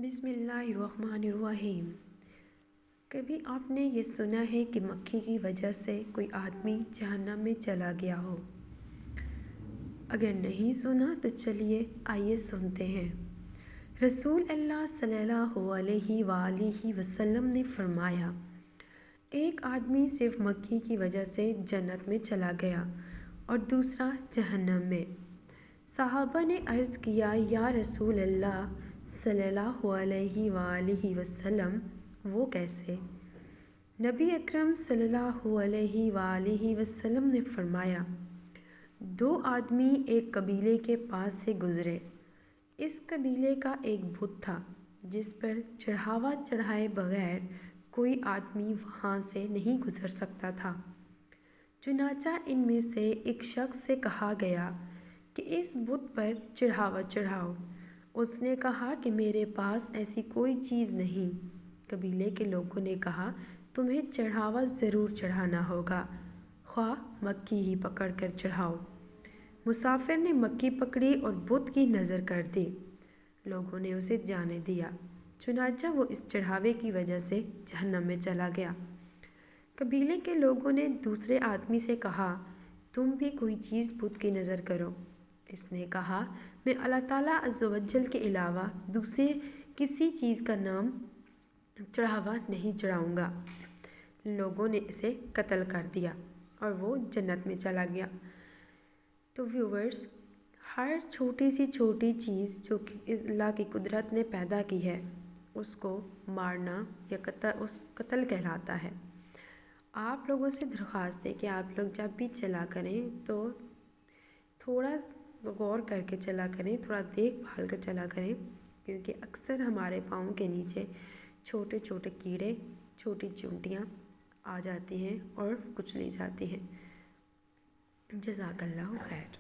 بسم اللہ الرحمن الرحیم۔ کبھی آپ نے یہ سنا ہے کہ مکھی کی وجہ سے کوئی آدمی جہنم میں چلا گیا ہو؟ اگر نہیں سنا تو چلیے آئیے سنتے ہیں۔ رسول اللہ صلی اللہ علیہ وآلہ وسلم نے فرمایا، ایک آدمی صرف مکھی کی وجہ سے جنت میں چلا گیا اور دوسرا جہنم میں۔ صحابہ نے عرض کیا، یا رسول اللہ صلی اللہ علیہ وآلہ وسلم، وہ کیسے؟ نبی اکرم صلی اللہ علیہ وآلہ وسلم نے فرمایا، دو آدمی ایک قبیلے کے پاس سے گزرے۔ اس قبیلے کا ایک بت تھا جس پر چڑھاوا چڑھائے بغیر کوئی آدمی وہاں سے نہیں گزر سکتا تھا۔ چنانچہ ان میں سے ایک شخص سے کہا گیا کہ اس بت پر چڑھاوا چڑھاؤ۔ اس نے کہا کہ میرے پاس ایسی کوئی چیز نہیں۔ قبیلے کے لوگوں نے کہا، تمہیں چڑھاوا ضرور چڑھانا ہوگا، خواہ مکھی ہی پکڑ کر چڑھاؤ۔ مسافر نے مکھی پکڑی اور بت کی نذر کر دی۔ لوگوں نے اسے جانے دیا، چنانچہ وہ اس چڑھاوے کی وجہ سے جہنم میں چلا گیا۔ قبیلے کے لوگوں نے دوسرے آدمی سے کہا، تم بھی کوئی چیز بت کی نذر کرو۔ اس نے کہا، میں اللہ تعالیٰ عز و جل کے علاوہ دوسرے کسی چیز کا نام چڑھاوا نہیں چڑھاؤں گا۔ لوگوں نے اسے قتل کر دیا اور وہ جنت میں چلا گیا۔ تو ویورز، ہر چھوٹی سی چھوٹی چیز جو کہ اللہ کی قدرت نے پیدا کی ہے، اس کو مارنا یا قتل کہلاتا ہے۔ آپ لوگوں سے درخواست ہے کہ آپ لوگ جب بھی چلا کریں تو تھوڑا غور کر کے چلا کریں، تھوڑا دیکھ بھال کر چلا کریں، کیونکہ اکثر ہمارے پاؤں کے نیچے چھوٹے چھوٹے کیڑے، چھوٹی چونٹیاں آ جاتی ہیں اور کچلی جاتی ہیں۔ جزاک اللہ خیر۔